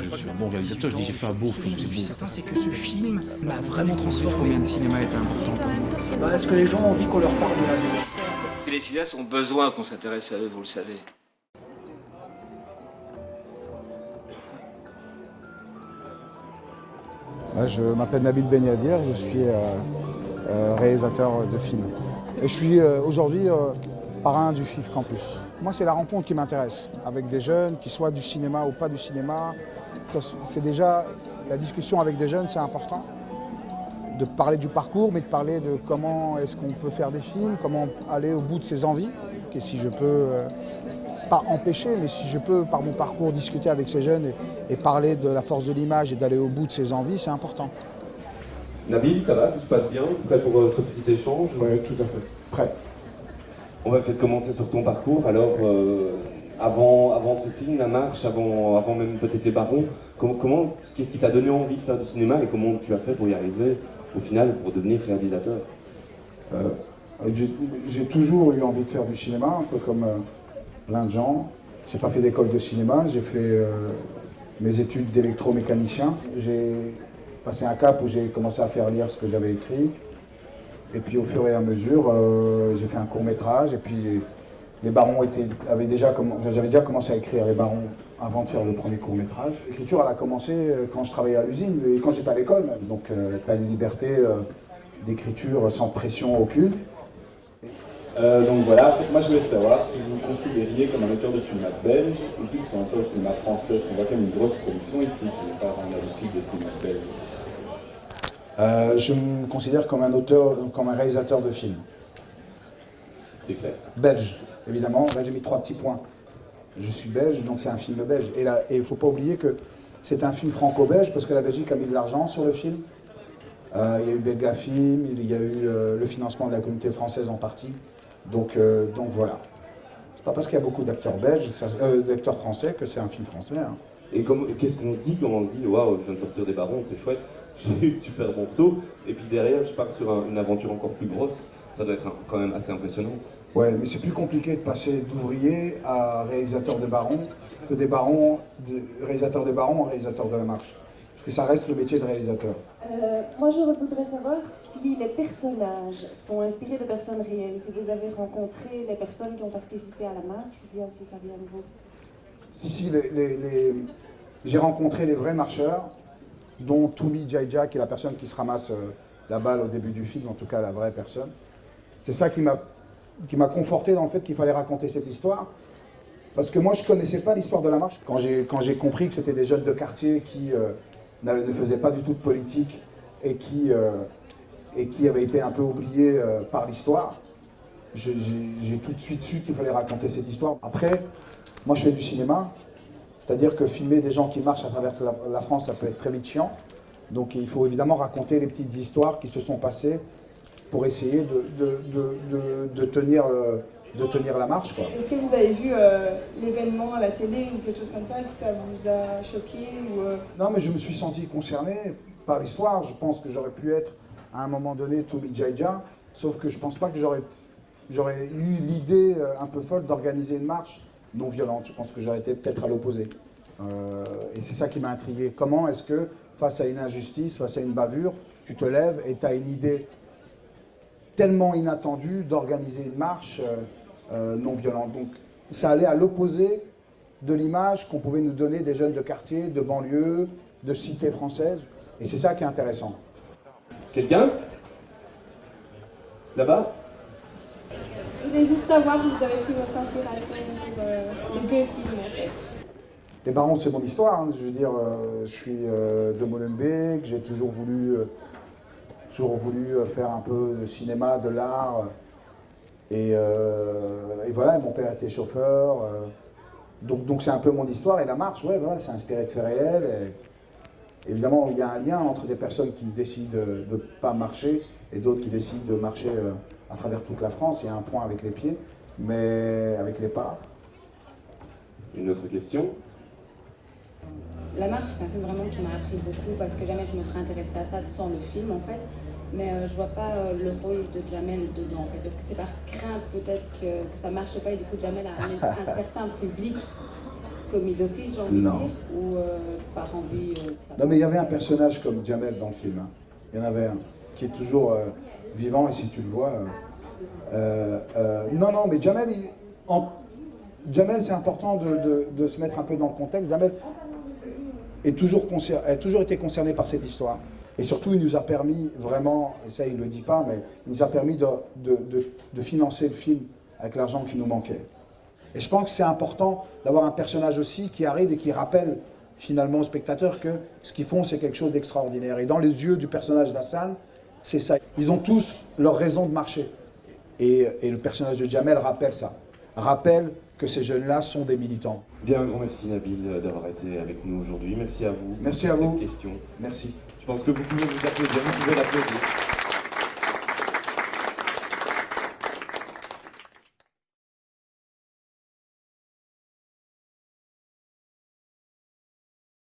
pas que je suis un bon réalisateur, je dis j'ai fait un beau film, Ce que je suis c'est beau. certain, c'est que ce film m'a vraiment transformé. Combien de cinéma était important pour vous? Est-ce que les gens ont envie qu'on leur parle de la vie? Les cinéastes ont besoin qu'on s'intéresse à eux, vous le savez. Je m'appelle Nabil Benyadir, je suis réalisateur de films. Et je suis aujourd'hui parrain du FIF Campus. Moi, c'est la rencontre qui m'intéresse, avec des jeunes, qui soient du cinéma ou pas du cinéma. C'est déjà, la discussion avec des jeunes, c'est important. De parler du parcours, mais de parler de comment est-ce qu'on peut faire des films, comment aller au bout de ses envies. Et si je peux, pas empêcher, mais si je peux, par mon parcours, discuter avec ces jeunes et parler de la force de l'image et d'aller au bout de ses envies, c'est important. Nabil, ça va? Tout se passe bien? Prêt pour ce petit échange? Oui, tout à fait. Prêt. On va peut-être commencer sur ton parcours. Alors, avant ce film, La Marche, avant même peut-être Les Barons, qu'est-ce qui t'a donné envie de faire du cinéma et comment tu as fait pour y arriver, au final, pour devenir réalisateur? J'ai toujours eu envie de faire du cinéma, un peu comme plein de gens. J'ai pas fait d'école de cinéma, j'ai fait mes études d'électromécanicien. J'ai passé un cap où j'ai commencé à faire lire ce que j'avais écrit. Et puis au fur et à mesure, j'ai fait un court-métrage. Et puis les Barons j'avais déjà commencé à écrire Les Barons avant de faire le premier court-métrage. L'écriture, elle a commencé quand je travaillais à l'usine et quand j'étais à l'école même. Donc tu as une liberté d'écriture sans pression aucune. Donc voilà, en fait, moi je voulais savoir si vous vous considériez comme un auteur de cinéma belge ou plus qu'un auteur de cinéma français, parce qu'on voit quand même une grosse production ici qui n'est pas vraiment l'habitude de cinéma belge. Je me considère comme un auteur, comme un réalisateur de films. C'est clair. Belge, évidemment. Là, j'ai mis 3 petits points. Je suis belge, donc c'est un film belge. Et il ne faut pas oublier que c'est un film franco-belge, parce que la Belgique a mis de l'argent sur le film. Il y a eu Belgafilm, il y a eu le financement de la communauté française en partie. Donc voilà. C'est pas parce qu'il y a beaucoup d'acteurs belges, d'acteurs français, que c'est un film français. Hein. Et qu'est-ce qu'on se dit quand on se dit waouh, je viens de sortir des Barons, c'est chouette, j'ai eu de super bons retours, et puis derrière je pars sur une aventure encore plus grosse, ça doit être quand même assez impressionnant. Ouais, mais c'est plus compliqué de passer d'ouvrier à réalisateur des Barons que réalisateur des Barons à réalisateur de La Marche. Parce que ça reste le métier de réalisateur. Moi, je voudrais savoir si les personnages sont inspirés de personnes réelles, si vous avez rencontré les personnes qui ont participé à la marche, ou bien si ça vient de vous. Si, j'ai rencontré les vrais marcheurs, dont Toumi Jaija, qui est la personne qui se ramasse la balle au début du film, en tout cas la vraie personne. C'est ça qui m'a conforté dans le fait qu'il fallait raconter cette histoire. Parce que moi, je ne connaissais pas l'histoire de la marche. Quand j'ai compris que c'était des jeunes de quartier qui ne faisaient pas du tout de politique et qui avaient été un peu oubliés par l'histoire, j'ai tout de suite su qu'il fallait raconter cette histoire. Après, moi je fais du cinéma, c'est-à-dire que filmer des gens qui marchent à travers la France, ça peut être très vite chiant. Donc il faut évidemment raconter les petites histoires qui se sont passées pour essayer de tenir la marche, quoi. Est-ce que vous avez vu l'événement à la télé ou quelque chose comme ça, que ça vous a choqué ou Non, mais je me suis senti concerné par l'histoire. Je pense que j'aurais pu être, à un moment donné, Toumi Jaija, sauf que je pense pas que j'aurais eu l'idée un peu folle d'organiser une marche non violente. Je pense que j'aurais été peut-être à l'opposé. Et c'est ça qui m'a intrigué. Comment est-ce que, face à une injustice, face à une bavure, tu te lèves et tu as une idée tellement inattendue d'organiser une marche non violente. Donc ça allait à l'opposé de l'image qu'on pouvait nous donner des jeunes de quartier, de banlieue, de cités françaises. Et c'est ça qui est intéressant. Quelqu'un? Là-bas? Je voulais juste savoir où vous avez pris votre inspiration pour les 2 films en fait. Les Barons, c'est mon histoire. Hein. Je veux dire, je suis de Molenbeek, j'ai toujours voulu faire un peu de cinéma, de l'art. Et voilà, mon père était chauffeur. Donc c'est un peu mon histoire. Et la marche, ouais, voilà, c'est inspiré de faits réels. Et évidemment, il y a un lien entre des personnes qui décident de ne pas marcher et d'autres qui décident de marcher à travers toute la France. Il y a un point avec les pieds, mais avec les pas. Une autre question? La marche, c'est un film vraiment qui m'a appris beaucoup parce que jamais je me serais intéressée à ça sans le film en fait. Mais je vois pas le rôle de Jamel dedans en fait, parce que c'est par crainte peut-être que ça marche pas et du coup Jamel a amené un certain public commis d'office, j'ai envie de dire, ou par envie de savoir. Non mais il y avait un personnage comme Jamel dans le film, hein. Il y en avait un, qui est toujours vivant, et si tu le vois... non, mais Jamel, Jamel, c'est important de se mettre un peu dans le contexte. Jamel a toujours été concerné par cette histoire. Et surtout, il nous a permis vraiment, et ça il ne le dit pas, mais il nous a permis de financer le film avec l'argent qui nous manquait. Et je pense que c'est important d'avoir un personnage aussi qui arrive et qui rappelle finalement au spectateur que ce qu'ils font, c'est quelque chose d'extraordinaire. Et dans les yeux du personnage d'Hassan, c'est ça. Ils ont tous leur raison de marcher. Et le personnage de Jamel rappelle ça. Rappelle que ces jeunes-là sont des militants. Bien, un grand merci Nabil d'avoir été avec nous aujourd'hui. Merci à vous. Merci à vous. Cette question. Merci. Je pense que vous pouvez vous applaudir, vous pouvez l'applaudir.